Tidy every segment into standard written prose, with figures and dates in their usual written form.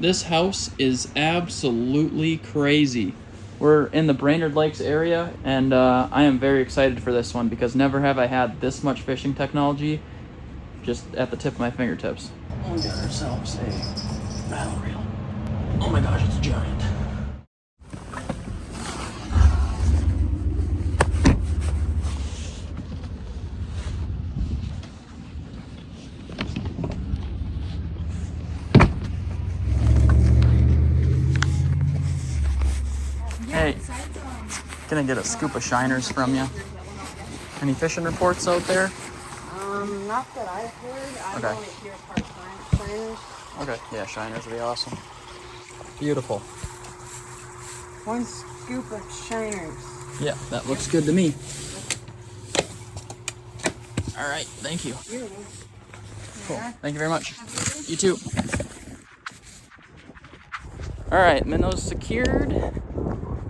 this house is absolutely crazy. We're in the Brainerd Lakes area, and I am very excited for this one because never have I had this much fishing technology just at the tip of my fingertips. We got ourselves a battle reel. Oh my gosh, it's giant. Hey, can I get a scoop of shiners from you? Any fishing reports out there? Not that I've heard. Okay. Only hear part-time shiners. Okay, yeah, shiners would be awesome. Beautiful. One scoop of shiners. Yeah, that looks good to me. All right, thank you. Cool, thank you very much. You too. All right, minnows secured.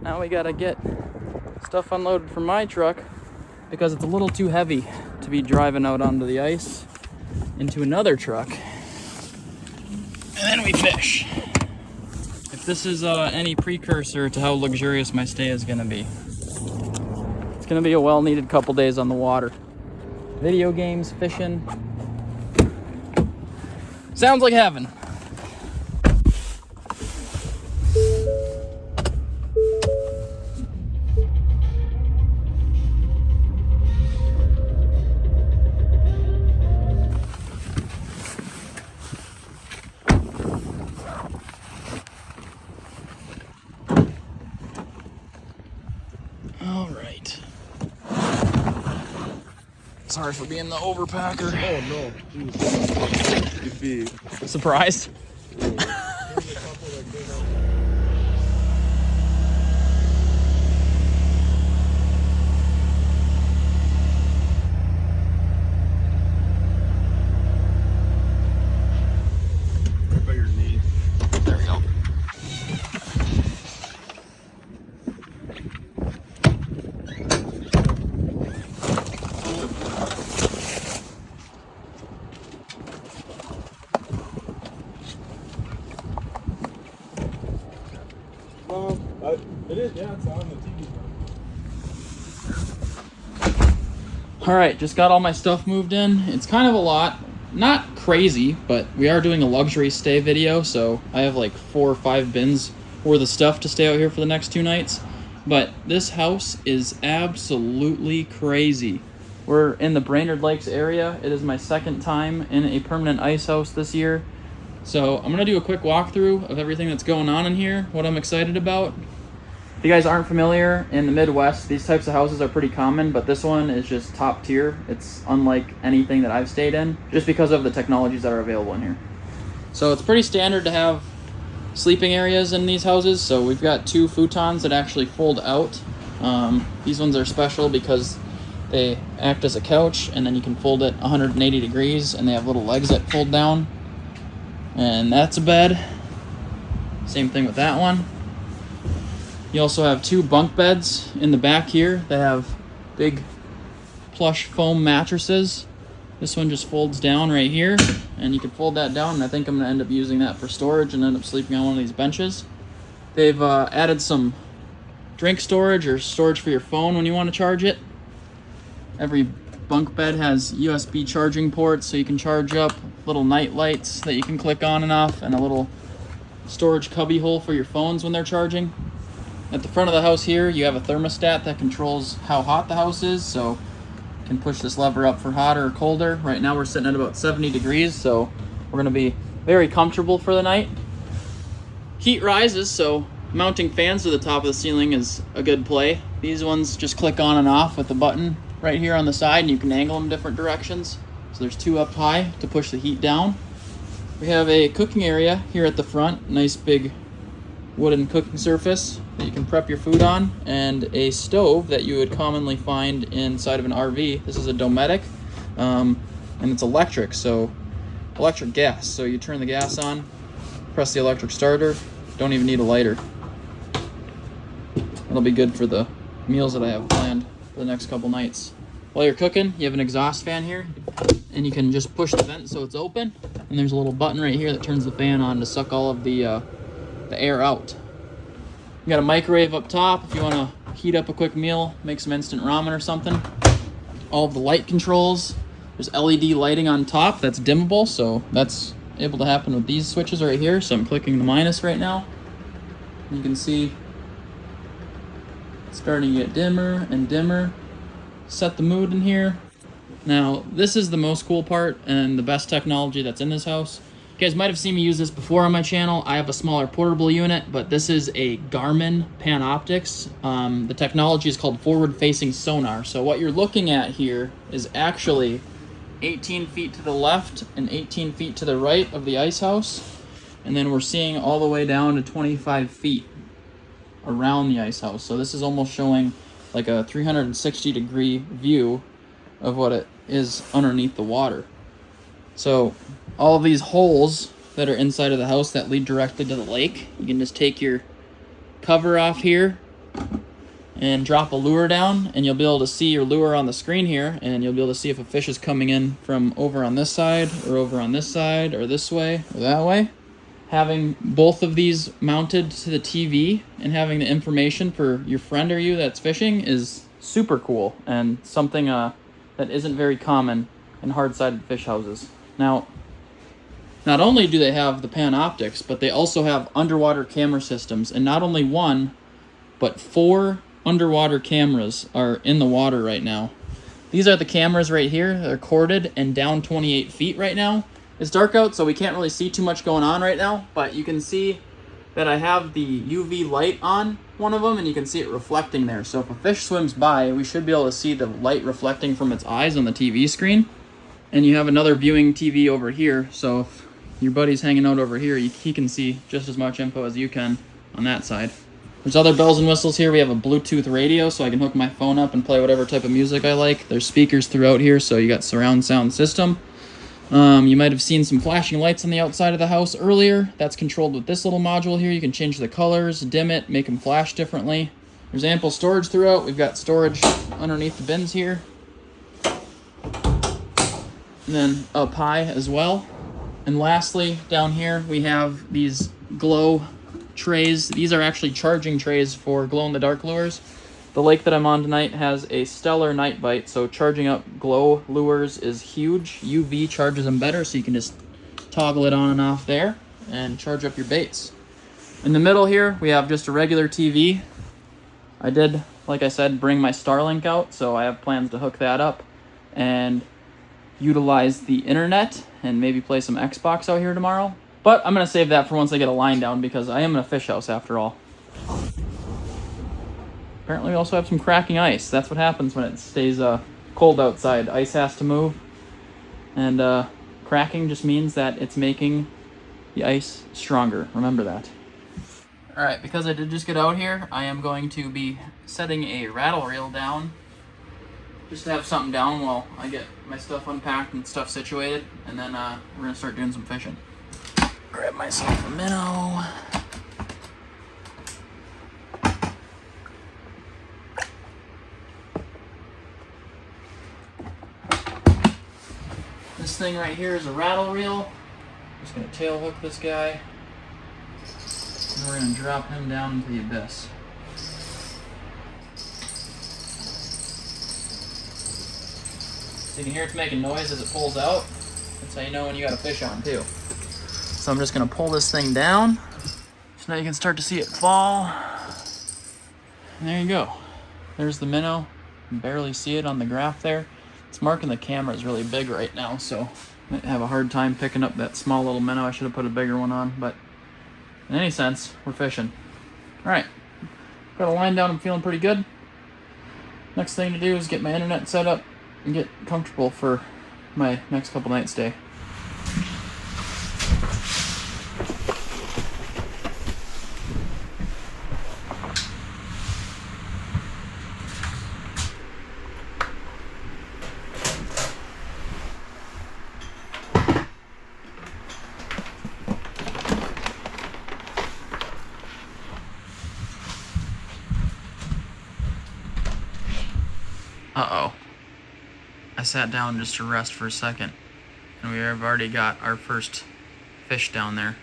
Now we gotta get stuff unloaded from my truck because it's a little too heavy to be driving out onto the ice into another truck. And then we fish. If this is any precursor to how luxurious my stay is gonna be, it's gonna be a well-needed couple days on the water. Video games, fishing. Sounds like heaven. All right. Sorry for being the overpacker. Oh no. You'd be Surprised? by your knee. There we go. It is, yeah, it's on the TV. All right, just got all my stuff moved in. It's kind of a lot, not crazy, but we are doing a luxury stay video, so I have like 4 or 5 bins worth of stuff to stay out here for the next 2 nights. But this house is absolutely crazy. We're in the Brainerd Lakes area. It is my second time in a permanent ice house this year. So I'm gonna do a quick walkthrough of everything that's going on in here, what I'm excited about. If you guys aren't familiar, in the Midwest, these types of houses are pretty common, but this one is just top tier. It's unlike anything that I've stayed in, just because of the technologies that are available in here. So it's pretty standard to have sleeping areas in these houses. So we've got 2 futons that actually fold out. These ones are special because they act as a couch, and then you can fold it 180 degrees, and they have little legs that fold down. And that's a bed. Same thing with that one. You also have 2 bunk beds in the back here that have big plush foam mattresses. This one just folds down right here, and you can fold that down, and I think I'm going to end up using that for storage and end up sleeping on one of these benches. They've added some drink storage or storage for your phone when you want to charge it. Every bunk bed has USB charging ports, so you can charge up little night lights that you can click on and off, and a little storage cubby hole for your phones when they're charging. At the front of the house here, you have a thermostat that controls how hot the house is, so you can push this lever up for hotter or colder. Right now we're sitting at about 70 degrees, so we're gonna be very comfortable for the night. Heat rises, so mounting fans to the top of the ceiling is a good play. These ones just click on and off with the button right here on the side, and you can angle them different directions. So there's 2 up high to push the heat down. We have a cooking area here at the front, nice big wooden cooking surface that you can prep your food on, and a stove that you would commonly find inside of an RV. This is a Dometic, and it's electric, so electric gas. So you turn the gas on, press the electric starter, don't even need a lighter. That'll be good for the meals that I have planned for the next couple nights. While you're cooking, you have an exhaust fan here, and you can just push the vent so it's open, and there's a little button right here that turns the fan on to suck all of the air out. You got a microwave up top if you want to heat up a quick meal, make some instant ramen or something. All of the light controls. There's LED lighting on top that's dimmable, so that's able to happen with these switches right here. So I'm clicking the minus right now. You can see it's starting to get dimmer and dimmer. Set the mood in here. Now, this is the most cool part and the best technology that's in this house. You guys might have seen me use this before on my channel. I have a smaller portable unit, but this is a Garmin Panoptix. The technology is called forward-facing sonar. So what you're looking at here is actually 18 feet to the left and 18 feet to the right of the ice house. And then we're seeing all the way down to 25 feet around the ice house. So this is almost showing like a 360-degree view of what it is underneath the water. So all of these holes that are inside of the house that lead directly to the lake, you can just take your cover off here and drop a lure down, and you'll be able to see your lure on the screen here, and you'll be able to see if a fish is coming in from over on this side or over on this side or this way or that way. Having both of these mounted to the TV and having the information for your friend or you that's fishing is super cool and something that isn't very common in hard-sided fish houses. Now, not only do they have the Panoptix, but they also have underwater camera systems, and not only one, but 4 underwater cameras are in the water right now. These are the cameras right here. They're corded and down 28 feet right now. It's dark out, so we can't really see too much going on right now, but you can see that I have the UV light on one of them, and you can see it reflecting there. So if a fish swims by, we should be able to see the light reflecting from its eyes on the TV screen. And you have another viewing TV over here, so if your buddy's hanging out over here, he can see just as much info as you can on that side. There's other bells and whistles here. We have a Bluetooth radio, so I can hook my phone up and play whatever type of music I like. There's speakers throughout here, so you got surround sound system. You might have seen some flashing lights on the outside of the house earlier. That's controlled with this little module here. You can change the colors, dim it, make them flash differently. There's ample storage throughout. We've got storage underneath the bins here. And then up high as well. And lastly, down here we have these glow trays. These are actually charging trays for glow-in-the-dark lures. The lake that I'm on tonight has a stellar night bite, so charging up glow lures is huge. UV charges them better, so you can just toggle it on and off there and charge up your baits. In the middle here, we have just a regular TV. I did, like I said, bring my Starlink out, so I have plans to hook that up and utilize the internet and maybe play some Xbox out here tomorrow. But I'm going to save that for once I get a line down, because I am in a fish house after all. Apparently we also have some cracking ice. That's what happens when it stays cold outside. Ice has to move, and cracking just means that it's making the ice stronger. Remember that. Alright, because I did just get out here, I am going to be setting a rattle reel down, just to have something down while I get my stuff unpacked and stuff situated, and then we're going to start doing some fishing. Grab myself a minnow. This thing right here is a rattle reel. I'm just going to tail hook this guy, and we're going to drop him down into the abyss. So you can hear it's making noise as it pulls out. That's how you know when you got a fish on too. So I'm just going to pull this thing down, so now you can start to see it fall. And there you go. There's the minnow. You can barely see it on the graph there. It's marking the camera is really big right now, so I might have a hard time picking up that small little minnow. I should have put a bigger one on, but in any sense, we're fishing. Alright, got a line down. I'm feeling pretty good. Next thing to do is get my internet set up and get comfortable for my next couple nights stay. Uh-oh. I sat down just to rest for a second, and we have already got our first fish down there.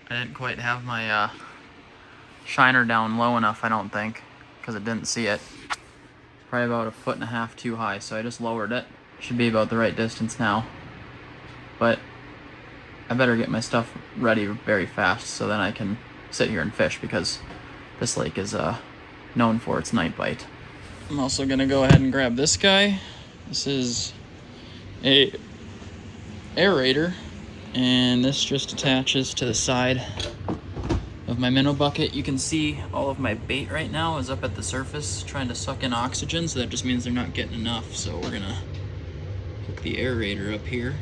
I didn't quite have my shiner down low enough, I don't think, because it didn't see it. Probably about 1.5 feet too high, so I just lowered it. Should be about the right distance now. But I better get my stuff ready very fast so then I can sit here and fish, because this lake is known for its night bite. I'm also gonna go ahead and grab this guy. This is a aerator, and this just attaches to the side of my minnow bucket. You can see all of my bait right now is up at the surface trying to suck in oxygen, so that just means they're not getting enough. So we're gonna hook the aerator up here.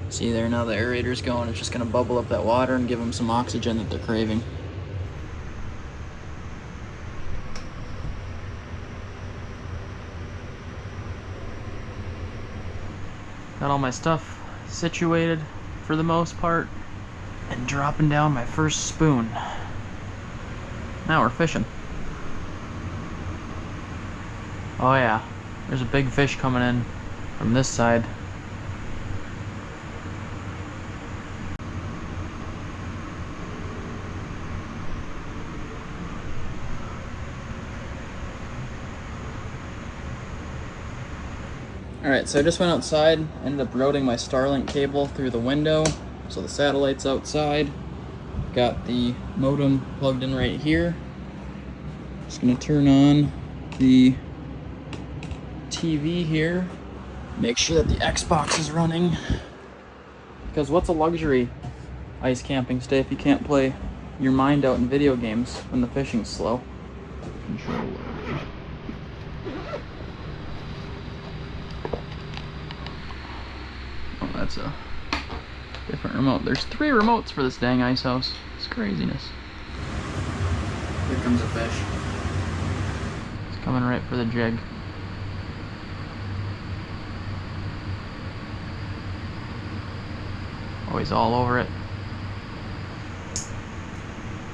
See there, now the aerator's going. It's just gonna bubble up that water and give them some oxygen that they're craving. Got all my stuff situated for the most part, and dropping down my first spoon. Now we're fishing. Oh yeah, there's a big fish coming in from this side. Alright, so I just went outside, ended up routing my Starlink cable through the window, so the satellite's outside. Got the modem plugged in right here. Just gonna turn on the TV here, make sure that the Xbox is running. Because what's a luxury ice camping stay if you can't play your mind out in video games when the fishing's slow? Controller. That's a different remote. There's 3 remotes for this dang ice house. It's craziness. Here comes a fish. It's coming right for the jig. Oh, he's all over it.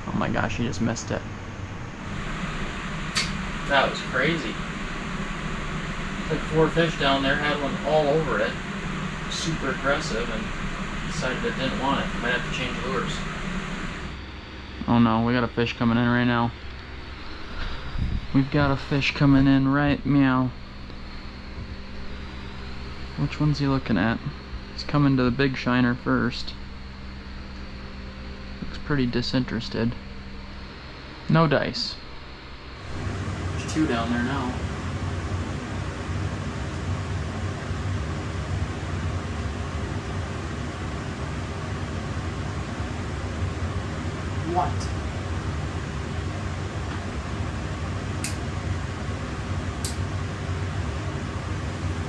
Oh my gosh, he just missed it. That was crazy. Took 4 fish down there, had one all over it. Super aggressive, and decided it didn't want it. Might have to change lures. Oh no, we got a fish coming in right now. We've got a fish coming in right meow. Which one's he looking at? He's coming to the big shiner first. Looks pretty disinterested. No dice. There's 2 down there now. What?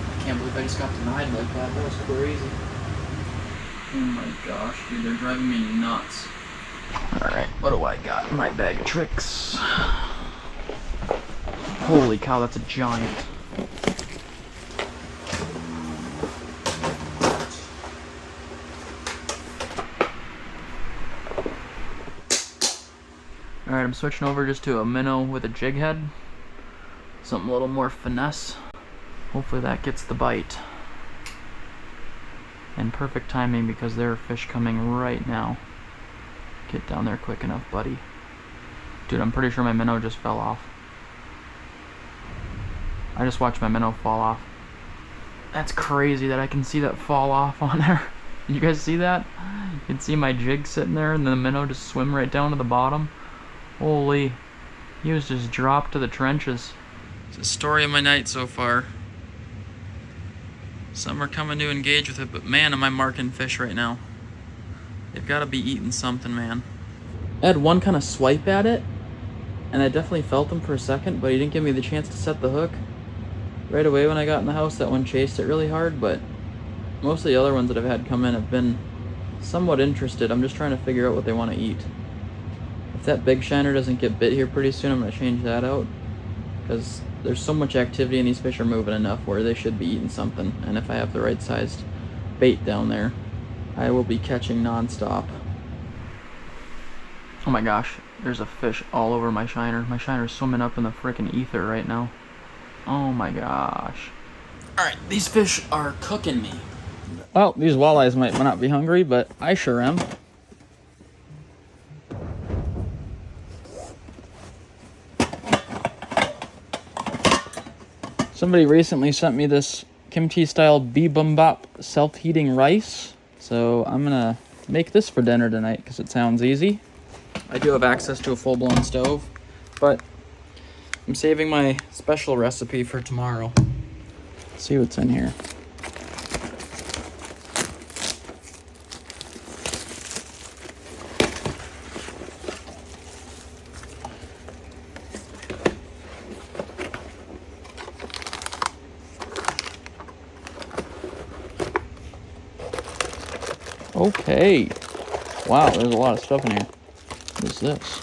I can't believe I just got denied like that. That was crazy. Oh my gosh, dude, they're driving me nuts. Alright, what do I got in my bag of tricks? Holy cow, that's a giant. Alright, I'm switching over just to a minnow with a jig head. Something a little more finesse. Hopefully that gets the bite. And perfect timing because there are fish coming right now. Get down there quick enough, buddy. Dude, I'm pretty sure my minnow just fell off. I just watched my minnow fall off. That's crazy that I can see that fall off on there. You guys see that? You can see my jig sitting there and the minnow just swim right down to the bottom. Holy, he was just dropped to the trenches. It's the story of my night so far. Some are coming to engage with it, but man, am I marking fish right now. They've got to be eating something, man. I had one kind of swipe at it, and I definitely felt him for a second, but he didn't give me the chance to set the hook. Right away when I got in the house, that one chased it really hard, but most of the other ones that I've had come in have been somewhat interested. I'm just trying to figure out what they want to eat. If that big shiner doesn't get bit here pretty soon, I'm going to change that out. Because there's so much activity and these fish are moving enough where they should be eating something. And if I have the right sized bait down there, I will be catching non-stop. Oh my gosh, there's a fish all over my shiner. My shiner's swimming up in the frickin' ether right now. Oh my gosh. Alright, these fish are cooking me. Well, these walleyes might not be hungry, but I sure am. Somebody recently sent me this kimchi-style bibimbap self-heating rice, so I'm gonna make this for dinner tonight because it sounds easy. I do have access to a full-blown stove, but I'm saving my special recipe for tomorrow. Let's see what's in here. Okay. Wow, there's a lot of stuff in here. What is this?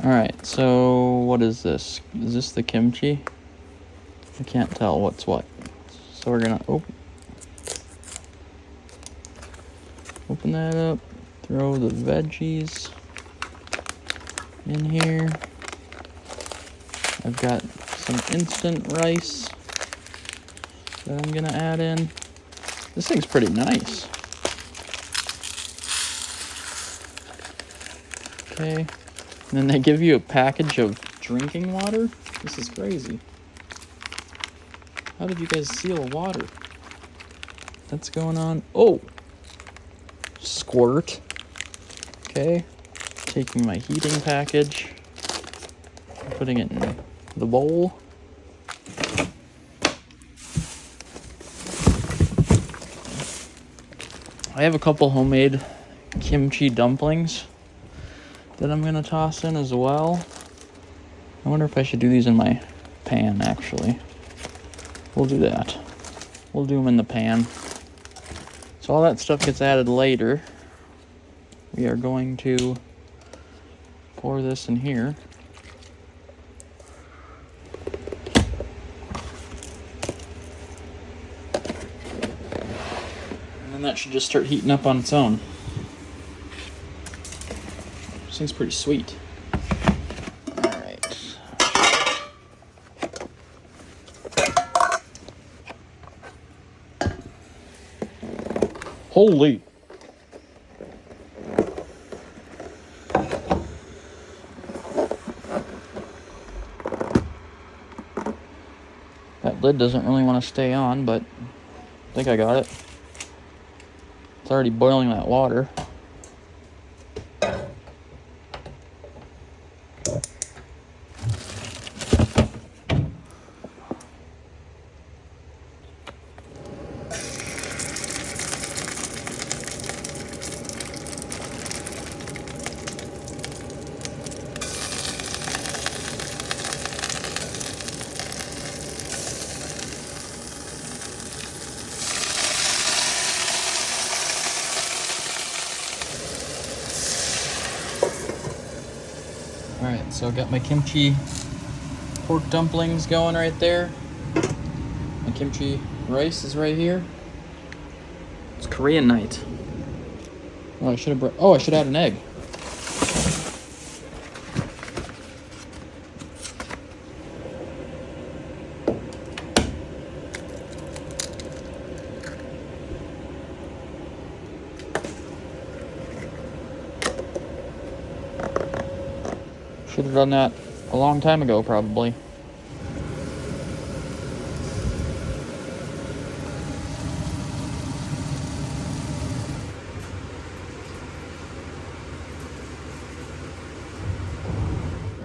Alright, so what is this? Is this the kimchi? I can't tell what's what. So we're gonna open that up, throw the veggies in here. I've got some instant rice that I'm gonna add in. This thing's pretty nice. Okay. And then they give you a package of drinking water? This is crazy. How did you guys seal water? That's going on. Oh! Squirt. Okay. Taking my heating package, putting it in the bowl. I have a couple homemade kimchi dumplings that I'm gonna toss in as well. I wonder if I should do these in my pan, actually. We'll do that. We'll do them in the pan. So all that stuff gets added later. We are going to pour this in here. And then that should just start heating up on its own. This thing's pretty sweet. Alright. Holy! That lid doesn't really want to stay on, but I think I got it. It's already boiling that water. Alright, so I got my kimchi pork dumplings going right there. My kimchi rice is right here. It's Korean night. Oh, I should add an egg. Should have done that a long time ago, probably.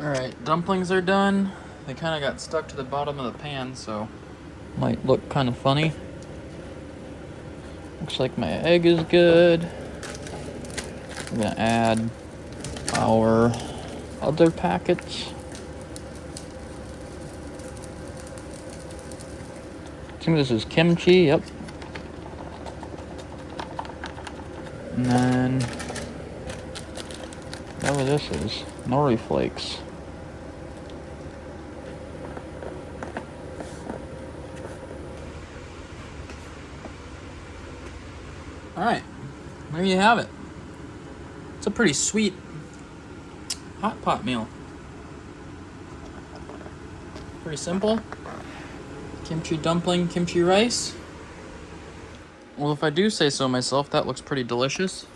Alright, dumplings are done. They kind of got stuck to the bottom of the pan, so might look kind of funny. Looks like my egg is good. I'm gonna add our other packets. I think this is kimchi, yep. And then whatever this is, nori flakes. Alright, there you have it. It's a pretty sweet hot pot meal. Pretty simple. Kimchi dumpling, kimchi rice. Well, if I do say so myself, that looks pretty delicious.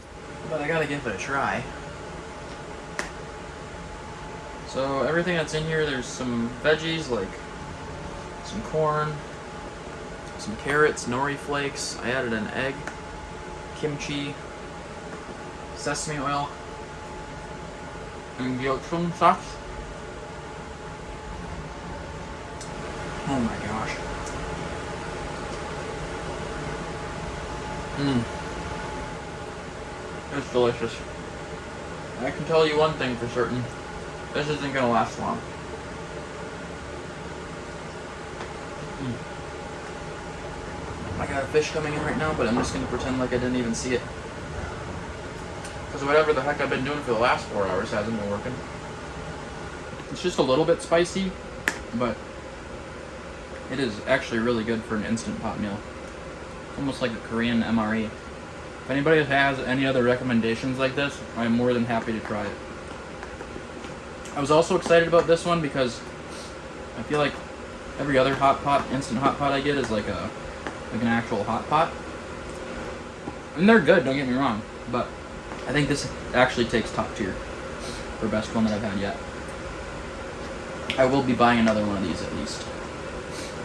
But I gotta give it a try. So everything that's in here, there's some veggies like some corn, some carrots, nori flakes. I added an egg, kimchi, sesame oil, and gyozum sauce. Oh my gosh. It's delicious. I can tell you one thing for certain. This isn't gonna last long. I got a fish coming in right now, but I'm just gonna pretend like I didn't even see it. Because whatever the heck I've been doing for the last 4 hours hasn't been working. It's just a little bit spicy, but it is actually really good for an instant pot meal. Almost like a Korean MRE. If anybody has any other recommendations like this, I'm more than happy to try it. I was also excited about this one because I feel like every other hot pot, instant hot pot I get is like an actual hot pot. And they're good, don't get me wrong, but I think this actually takes top tier for best one that I've had yet. I will be buying another one of these at least.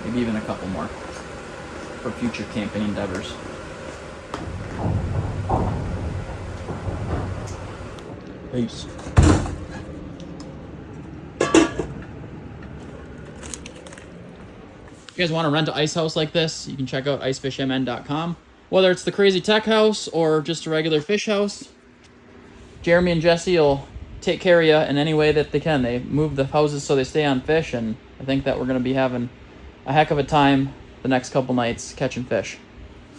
Maybe even a couple more for future camping endeavors. Peace. If you guys want to rent an ice house like this, you can check out icefishmn.com. Whether it's the crazy tech house or just a regular fish house, Jeremy and Jesse will take care of you in any way that they can. They move the houses so they stay on fish, and I think that we're going to be having a heck of a time the next couple nights catching fish.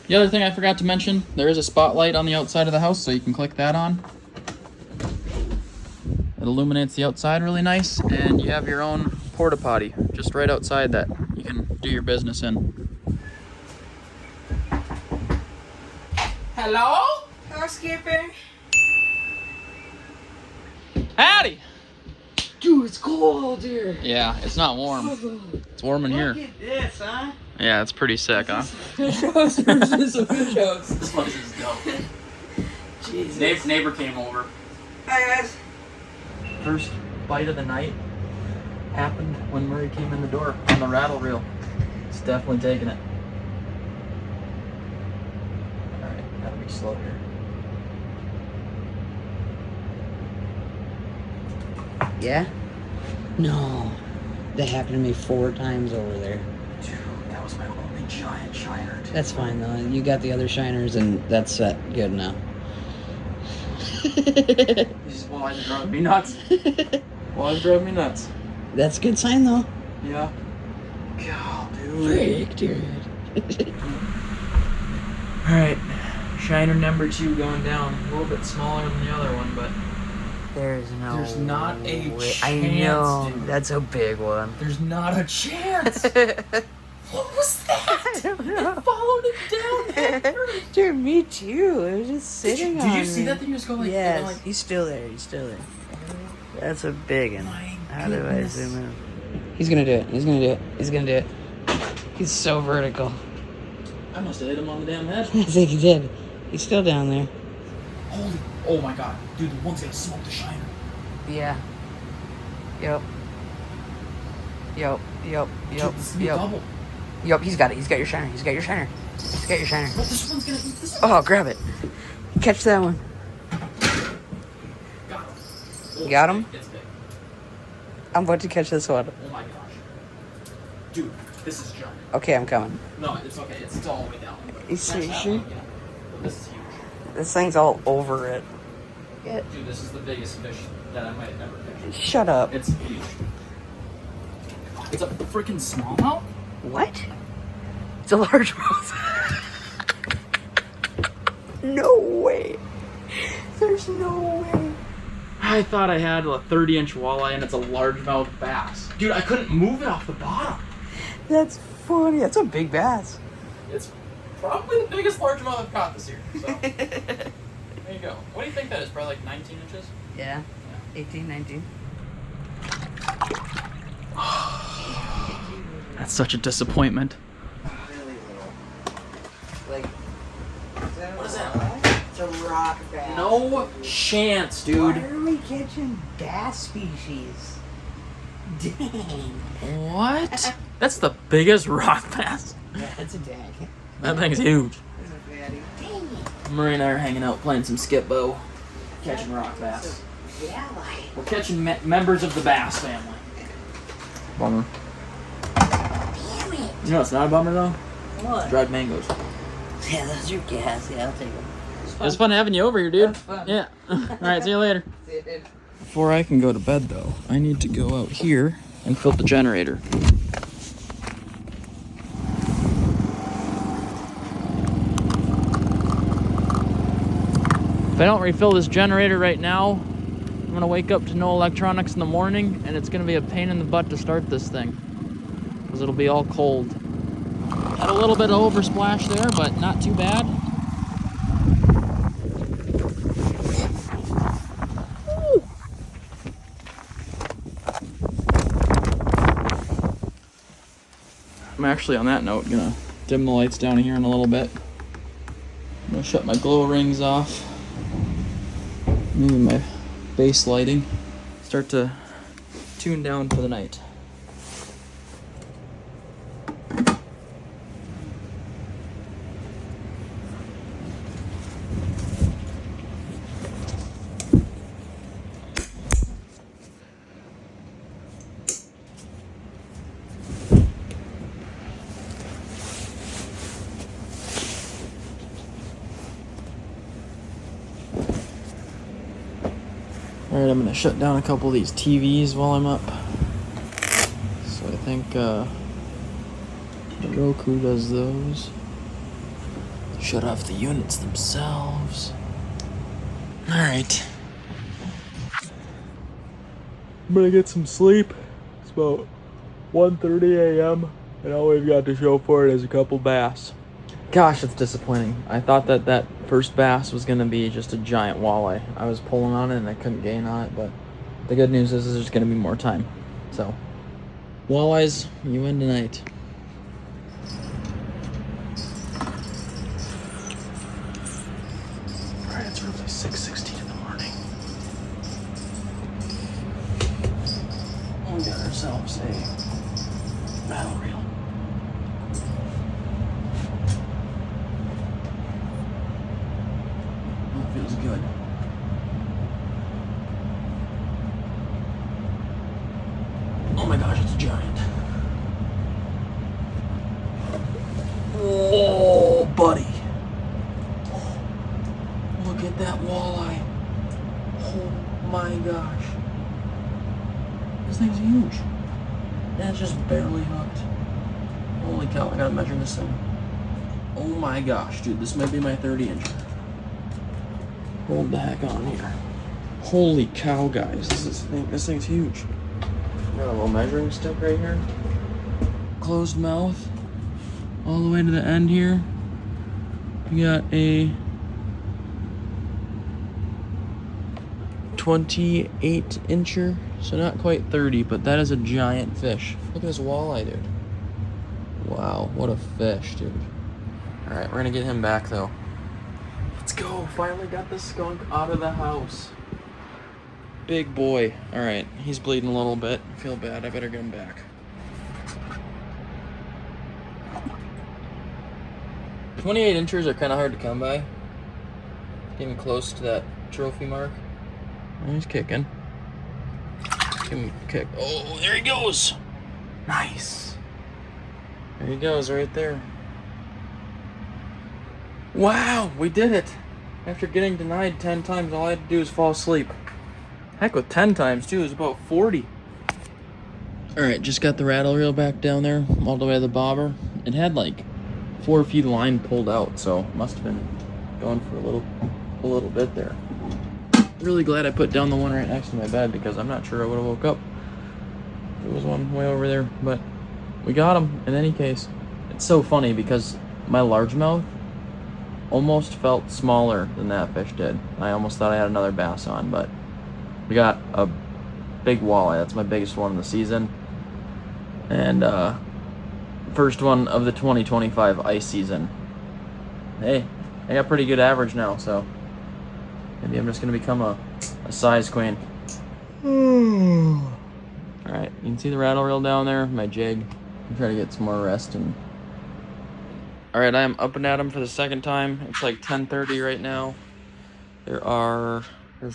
The other thing I forgot to mention, there is a spotlight on the outside of the house, so you can click that on. It illuminates the outside really nice, and you have your own porta potty just right outside that you can do your business in. Hello? Housekeeping. Howdy! Dude, it's cold here. Yeah, it's not warm. It's warm in here. Look at this, huh? Yeah, it's pretty sick, huh? Fish house versus a fish house. This place is dope. Jesus. Neighbor came over. Hi, guys. First bite of the night happened when Murray came in the door on the rattle reel. It's definitely taking it. Alright, gotta be slow here. Yeah? No. That happened to me 4 times over there. Dude, that was my only giant shiner. Too. That's fine though. You got the other shiners and that's set good now. These walleyes are driving me nuts. Walleyes drive me nuts. That's a good sign though. Yeah. God, dude. Frick, dude. Alright, shiner number 2 going down. A little bit smaller than the other one, but There's not a way. chance, I know. dude. That's a big one. there's not a chance. What was that? I don't know. It followed it down there. Dude, me too. It was just sitting on Did you see me. that thing just go like, Yes, go like he's still there. He's still there. That's a big one. My How do I goodness. zoom in? He's gonna do it. He's gonna do it. He's gonna do it. He's so vertical. I must have hit him on the damn head. I think he did. He's still down there. Holy, oh my god. Dude, the one's gonna smoke the shiner. Yeah. Yep. Yep. Yep. Dude, Yep. this is gonna be Yep. double. Yep. He's got it. He's got your shiner. He's got your shiner. He's got your shiner. Well, this one's gonna eat this one. Oh, grab it. Catch that one. Got him. You got him? It's big. I'm about to catch this one. Oh my gosh. Dude, this is giant. Okay, I'm coming. No, it's okay. It's all the way down. You Smash that sure? one, yeah. But this is huge. This thing's all over it. Dude, this is the biggest fish that I might have ever catch. Shut up. It's huge. It's a freaking smallmouth? What? It's a largemouth. No way. There's no way. I thought I had a 30-inch walleye and it's a largemouth bass. Dude, I couldn't move it off the bottom. That's funny. That's a big bass. It's probably the biggest largemouth I've caught this year. So there you go. What do you think that is? Probably like 19 inches? Yeah. 18, 19. I That's such a disappointment. Really little. Like, What is that? it's a rock bass. No chance, Why dude. are we catching bass species? Dang. What? That's the biggest rock bass. Yeah, it's a dang. That thing's huge. It's a fatty. Dang it. Marie and I are hanging out playing some skip bow, catching rock bass. Yeah, like. We're catching members of the bass family. Bummer. Damn it. You know it's not a bummer though? What? Dried mangoes. Yeah, those are gas. Yeah, I'll take them. It was fun having you over here, dude. That's fun. Yeah. Alright, see you later. Dude. Before I can go to bed though, I need to go out here and fill the generator. If I don't refill this generator right now, I'm gonna wake up to no electronics in the morning, and it's gonna be a pain in the butt to start this thing, because it'll be all cold. Had a little bit of oversplash there, but not too bad. Woo. I'm actually, on that note, gonna dim the lights down here in a little bit. I'm gonna shut my glow rings off. Maybe my base lighting. Start to tune down for the night. Alright, I'm gonna shut down a couple of these TVs while I'm up. So I think the Roku does those. Shut off the units themselves. Alright. I'm gonna get some sleep. It's about 1:30 a.m. and all we've got to show for it is a couple bass. Gosh, it's disappointing. I thought that that first bass was gonna be just a giant walleye. I was pulling on it and I couldn't gain on it, but the good news is there's gonna be more time. So, walleyes, you win tonight. Alright, it's roughly 6:16 in the morning. We got ourselves a battle reel. Feels good. Oh my gosh, it's a giant. Oh, buddy. Look at that walleye. Oh my gosh. This thing's huge. And it's just barely hooked. Holy cow, I gotta measure this thing. Oh my gosh, dude, this might be my 30-incher. Hold the heck on here. Holy cow, guys. This thing's huge. Got a little measuring stick right here. Closed mouth. All the way to the end here. We got a 28-incher. So not quite 30, but that is a giant fish. Look at this walleye, dude. Wow, what a fish, dude. Alright, we're gonna get him back though. Let's go. Finally got the skunk out of the house. Big boy. Alright, he's bleeding a little bit. I feel bad. I better get him back. .28 are kind of hard to come by. Getting close to that trophy mark. Oh, he's kicking. Give him a kick. Oh, there he goes. Nice. There he goes right there. Wow, we did it! After getting denied 10 times, all I had to do was fall asleep. Heck, with 10 times too, it was about 40. Alright, just got the rattle reel back down there, all the way to the bobber. It had like 4 feet of line pulled out, so must have been going for a little bit there. Really glad I put down the one right next to my bed, because I'm not sure I would have woke up. There was one way over there, but we got him in any case. It's so funny because my largemouth almost felt smaller than that fish did. I almost thought I had another bass on, but we got a big walleye. That's my biggest one of the season. And First one of the 2025 ice season. Hey, I got pretty good average now, so maybe I'm just gonna become a size queen. Alright, you can see the rattle reel down there, my jig. I'm trying to get some more rest. And alright, I am up and at 'em for the second time. It's like 10:30 right now. There's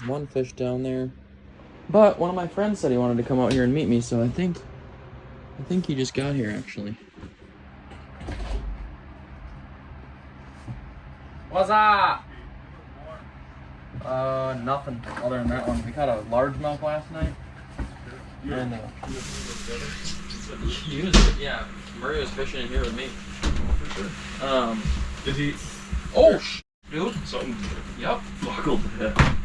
one fish down there. But one of my friends said he wanted to come out here and meet me, so I think he just got here actually. What's up? Nothing other than that one. We caught a largemouth last night. And yeah, Murray was fishing in here with me. For sure. Did he? Oh, dude. Something. Yep. Buckled. Yeah.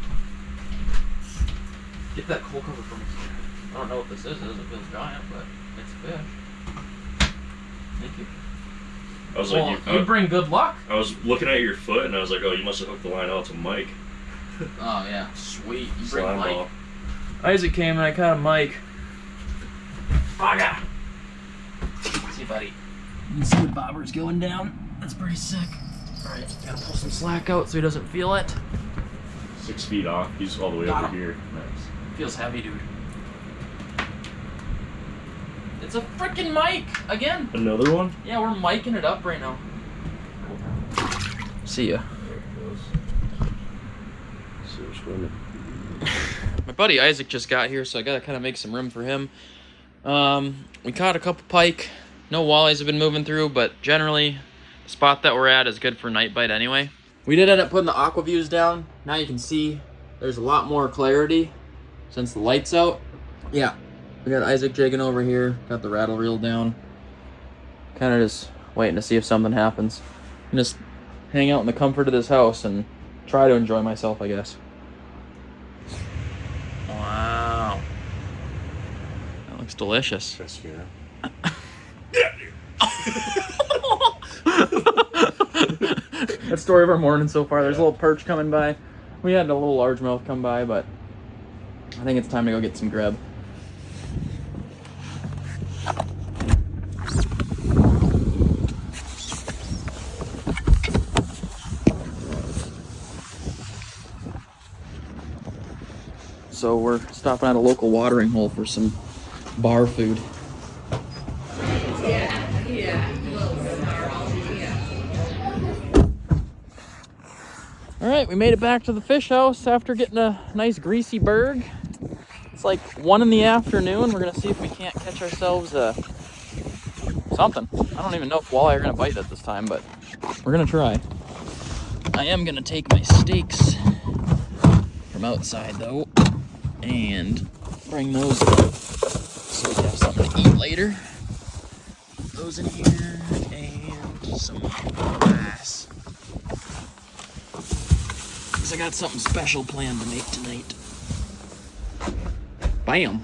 Get that cold cover from me. I don't know what this is. It doesn't feel giant, but it's a fish. Thank you. I was like, you bring good luck. I was looking at your foot and I was like, oh, you must have hooked the line out to Mike. Oh yeah, sweet. You bring Slime Mike. ball. Isaac came and I caught a Mike. Baga. See, buddy. You can see the bobber's going down. That's pretty sick. All right, gotta pull some slack out so he doesn't feel it. 6 feet off. He's all the way Got over him. here. Nice. Feels heavy, dude. It's a freaking Mike again. Another one? Yeah, we're miking it up right now. See ya. There it goes. So we're swimming. My buddy Isaac just got here, so I gotta kind of make some room for him. We caught a couple pike. No walleyes have been moving through, but generally, the spot that we're at is good for night bite anyway. We did end up putting the aqua views down. Now you can see there's a lot more clarity since the light's out. Yeah, we got Isaac jigging over here. Got the rattle reel down. Kind of just waiting to see if something happens. And just hang out in the comfort of this house and try to enjoy myself, I guess. Wow. That looks delicious. Best fear. That's the story of our morning so far. There's a little perch coming by. We had a little largemouth come by, but I think it's time to go get some grub. So we're stopping at a local watering hole for some bar food. All right, we made it back to the fish house after getting a nice greasy berg. It's like 1 in the afternoon. We're gonna see if we can't catch ourselves something. I don't even know if walleye are gonna bite at this time, but we're gonna try. I am gonna take my steaks from outside though and bring those so we can have something to eat later. Put those in here and some rice. I got something special planned to make tonight. Bam.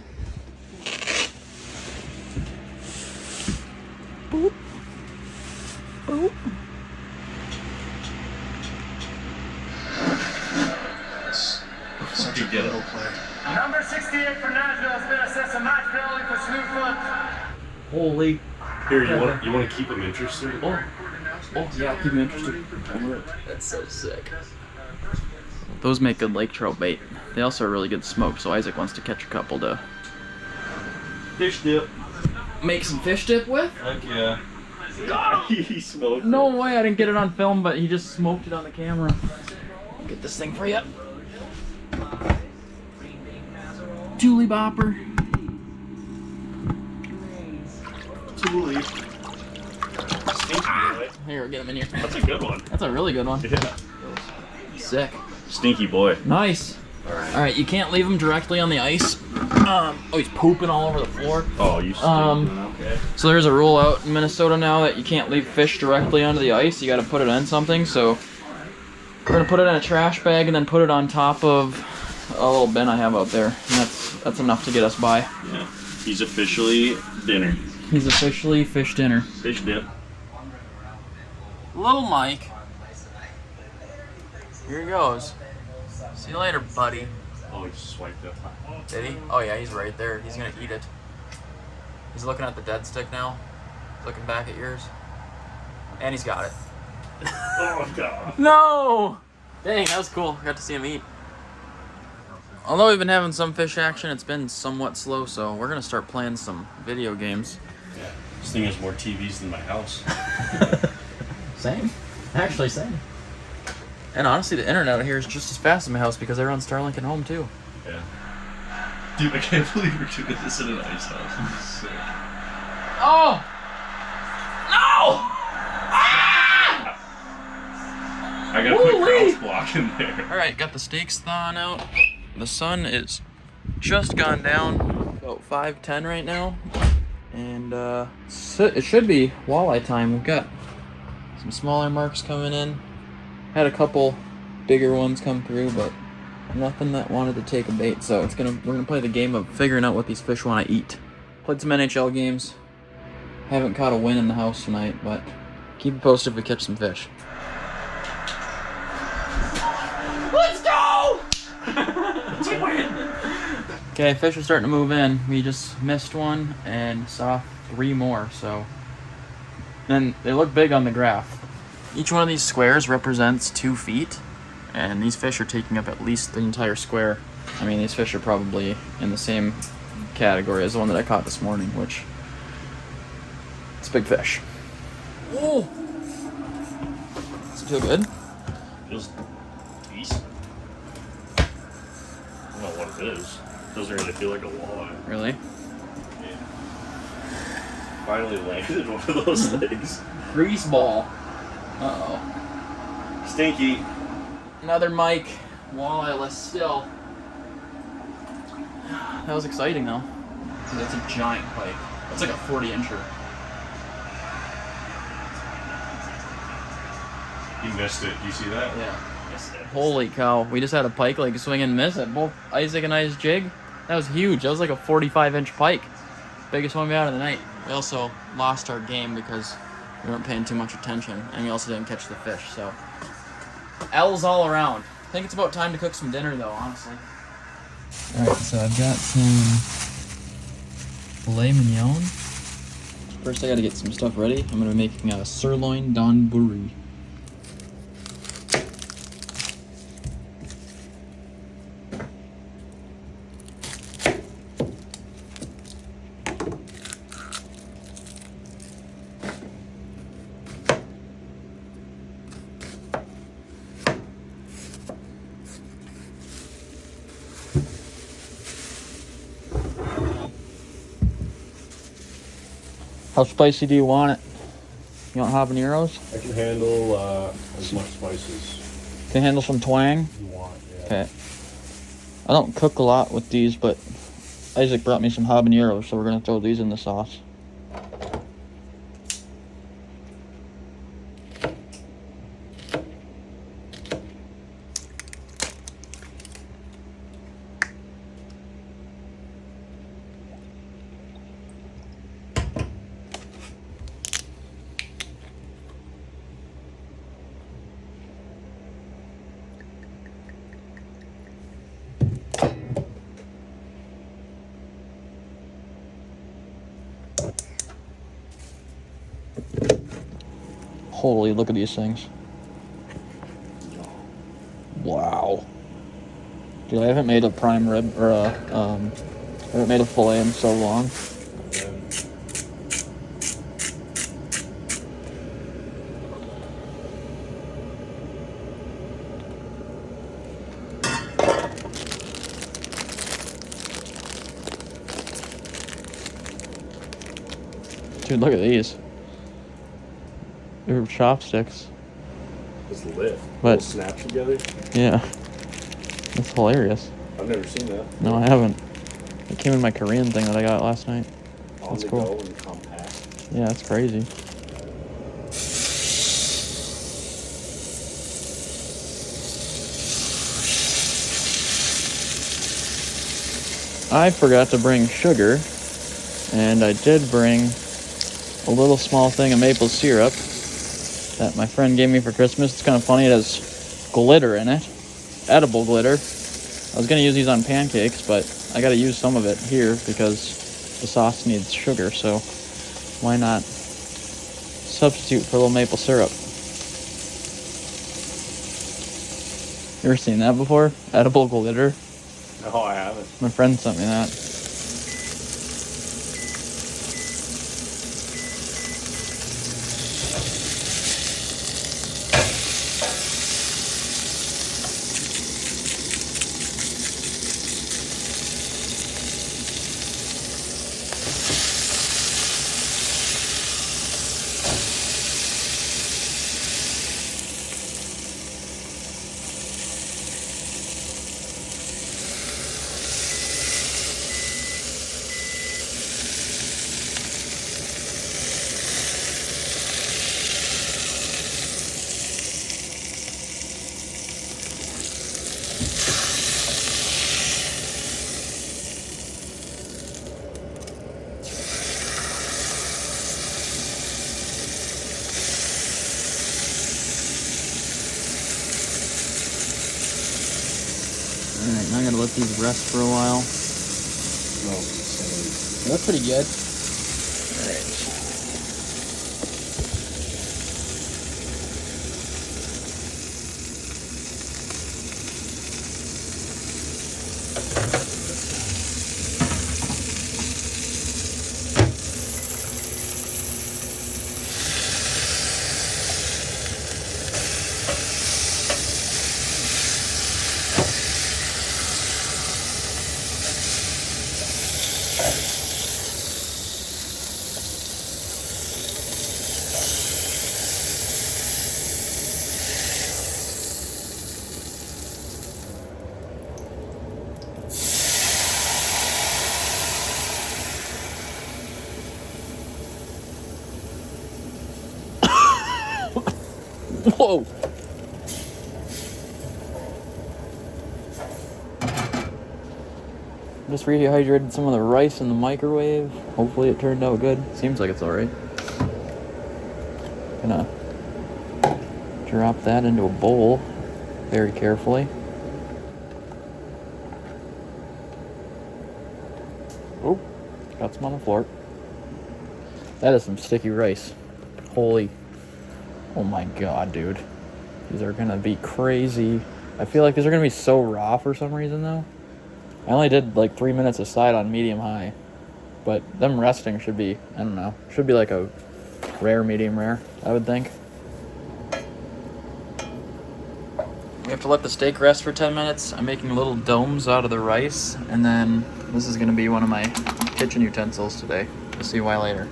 Boop. Boop. Such a good little play. Number 68 for Nashville has been assessed a match penalty for Smoothfoot. Holy. Here, you want to keep him interested? Oh, yeah, keep me interested. That's so sick. Those make good lake trout bait. They also are really good smoke, so Isaac wants to catch a couple to Fish dip. make some fish dip with. Heck yeah. He smoked No it. way, I didn't get it on film, but he just smoked it on the camera. I'll get this thing for you. Julie Bopper. Toolie. Stinky boy. Here, get him in here. That's a good one. That's a really good one. Yeah. Sick. Stinky boy. Nice. Alright. Alright, you can't leave him directly on the ice. Oh, he's pooping all over the floor. Oh, you stink. Okay. So there's a rule out in Minnesota now that you can't leave fish directly onto the ice. You gotta put it on something, so we're gonna put it in a trash bag and then put it on top of a little bin I have out there. And that's enough to get us by. Yeah. He's officially dinner. He's officially fish dinner. Fish dip. Little Mike. Here he goes. See you later, buddy. Oh, he swiped up. Did he? Oh yeah, he's right there. He's gonna eat it. He's looking at the dead stick now. Looking back at yours. And he's got it. Oh, God. No! Dang, that was cool. Got to see him eat. Although we've been having some fish action, it's been somewhat slow, so we're gonna start playing some video games. Yeah. This thing has more TVs than my house. Same. Actually, same. And honestly, the internet out here is just as fast as my house because I run Starlink at home, too. Yeah. Dude, I can't believe we're doing this in an ice house. This is sick. Oh! No! Ah! I gotta put ground block in there. Alright, got the steaks thawing out. The sun is just gone down, about 5:10 right now. And it should be walleye time. We've got some smaller marks coming in. Had a couple bigger ones come through, but nothing that wanted to take a bait. So we're gonna play the game of figuring out what these fish want to eat. Played some NHL games. Haven't caught a win in the house tonight, but keep it posted if we catch some fish. Let's go! Okay, fish are starting to move in. We just missed one and saw 3 more, so. And they look big on the graph. Each one of these squares represents 2 feet, and these fish are taking up at least the entire square. I mean, these fish are probably in the same category as the one that I caught this morning, which, it's a big fish. Oh! Does it feel good? Feels decent. I don't know what it is. Doesn't really feel like a walleye. Really? Yeah. Finally landed one of those things. Grease ball. Uh-oh. Stinky. Another mic. Walleye-less still. That was exciting, though. That's a giant pike. That's like a 40-incher. You missed it. Do you see that? Yeah. Missed it. Holy cow. We just had a pike like swing and miss at both Isaac and I's jig. That was huge. That was like a 45-inch pike. Biggest one we had of the night. We also lost our game because we weren't paying too much attention, and we also didn't catch the fish, so. L's all around. I think it's about time to cook some dinner, though, honestly. Alright, so I've got some filet mignon. First, I gotta get some stuff ready. I'm gonna be making a sirloin donburi. How spicy do you want it? You want habaneros? I can handle as much spices Can handle some twang? you want. Yeah. Okay. I don't cook a lot with these, but Isaac brought me some habaneros, so we're gonna throw these in the sauce. Holy, look at these things. Wow. Dude, I haven't made a prime rib or I haven't made a fillet in so long. Dude, look at these. They're chopsticks. It's lit. But- Little snaps together. Yeah. That's hilarious. I've never seen that. No, I haven't. It came in my Korean thing that I got last night. On That's the cool. go and compact. Yeah, that's crazy. I forgot to bring sugar, and I did bring a little small thing of maple syrup that my friend gave me for Christmas. It's kind of funny, it has glitter in it, edible glitter. I was going to use these on pancakes, but I got to use some of it here because the sauce needs sugar, so why not substitute for a little maple syrup. You ever seen that before? Edible glitter? No, I haven't. My friend sent me that. Alright, now I gotta let these rest for a while. That's pretty good. Alright. Whoa! Just rehydrated some of the rice in the microwave. Hopefully it turned out good. Seems like it's alright. Gonna drop that into a bowl very carefully. Oh, got some on the floor. That is some sticky rice. Holy. Oh my god, dude. These are gonna be crazy. I feel like these are gonna be so raw for some reason though. I only did like 3 minutes aside on medium high. But them resting should be, I don't know, should be like a rare, medium rare, I would think. We have to let the steak rest for 10 minutes. I'm making little domes out of the rice. And then this is gonna be one of my kitchen utensils today. You'll see why later.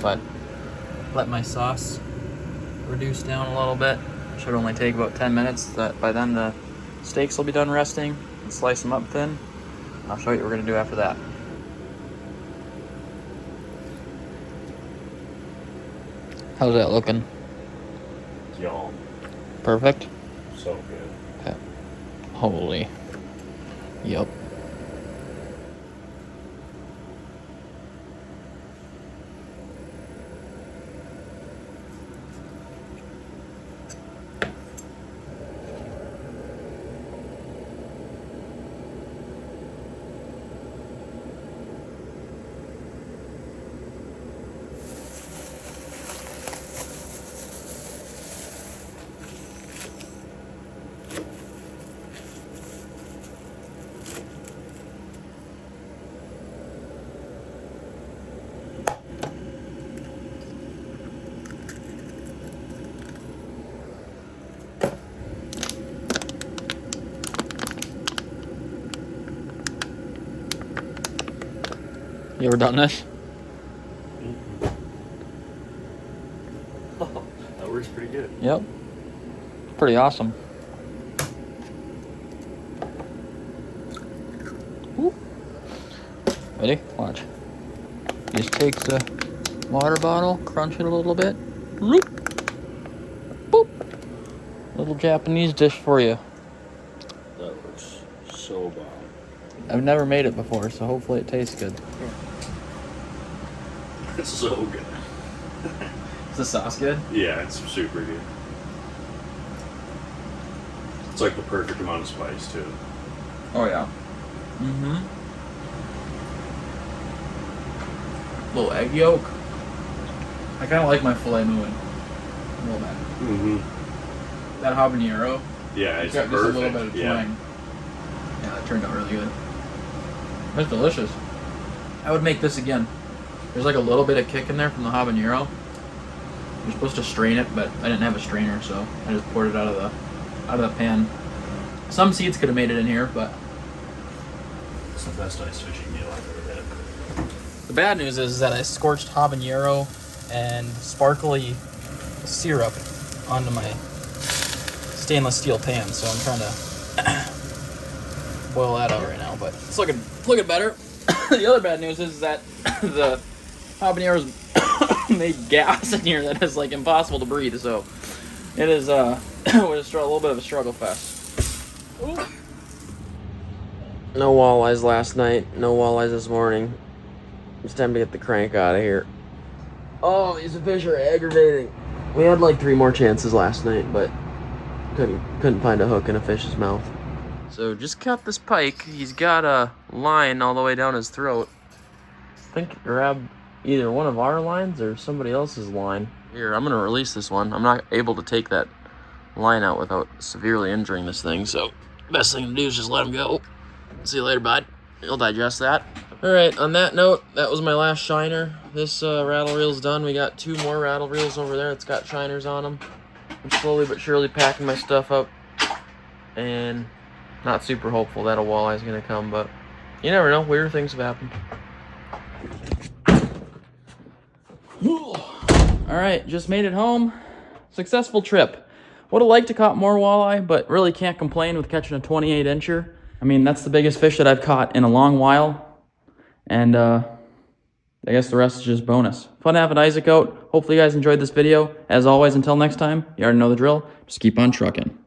But let my sauce reduce down a little bit. Should only take about 10 minutes. That by then the steaks will be done resting. And slice them up thin. I'll show you what we're gonna do after that. How's that looking? Yum. Perfect? So good. Okay. Holy. Yup. You ever done this? Oh, that works pretty good. Yep. Pretty awesome. Woo. Ready? Watch. Just take the water bottle, crunch it a little bit. Bloop. Boop. Little Japanese dish for you. That looks so bomb. I've never made it before, so hopefully it tastes good. It's so good. Is the sauce good? Yeah, it's super good. It's like the perfect amount of spice too. Oh yeah. Mm-hmm. Little egg yolk. I kind of like my filet mignon. Well bad. Mm-hmm. That habanero, Yeah, it's got perfect. just a little bit of twang. Yeah. Yeah, that turned out really good. That's delicious. I would make this again. There's like a little bit of kick in there from the habanero. You're supposed to strain it, but I didn't have a strainer, so I just poured it out of the pan. Some seeds could have made it in here, but It's the best ice fishing meal I've ever had. the bad news is that I scorched habanero and sparkly syrup onto my stainless steel pan, so I'm trying to boil that out right now, but it's looking better. The other bad news is that the habanero's made gas in here that is like impossible to breathe, so it is was a little bit of a struggle fest. Ooh. No walleyes last night, no walleyes this morning. It's time to get the crank out of here. Oh, these fish are aggravating. We had like 3 more chances last night, but couldn't find a hook in a fish's mouth. So just caught this pike. He's got a line all the way down his throat. I think it grabbed either one of our lines or somebody else's line. Here, I'm gonna release this one. I'm not able to take that line out without severely injuring this thing, so best thing to do is just let him go. See you later, bud. You'll digest that. Alright, on that note, that was my last shiner. This rattle reel's done. We got 2 more rattle reels over there. It's got shiners on them. I'm slowly but surely packing my stuff up, and not super hopeful that a walleye's gonna come, but you never know. Weird things have happened. Alright, just made it home. Successful trip. Would have liked to caught more walleye, but really can't complain with catching a 28-incher. I mean, that's the biggest fish that I've caught in a long while. And I guess the rest is just bonus. Fun having Isaac out. Hopefully you guys enjoyed this video. As always, until next time, you already know the drill. Just keep on trucking.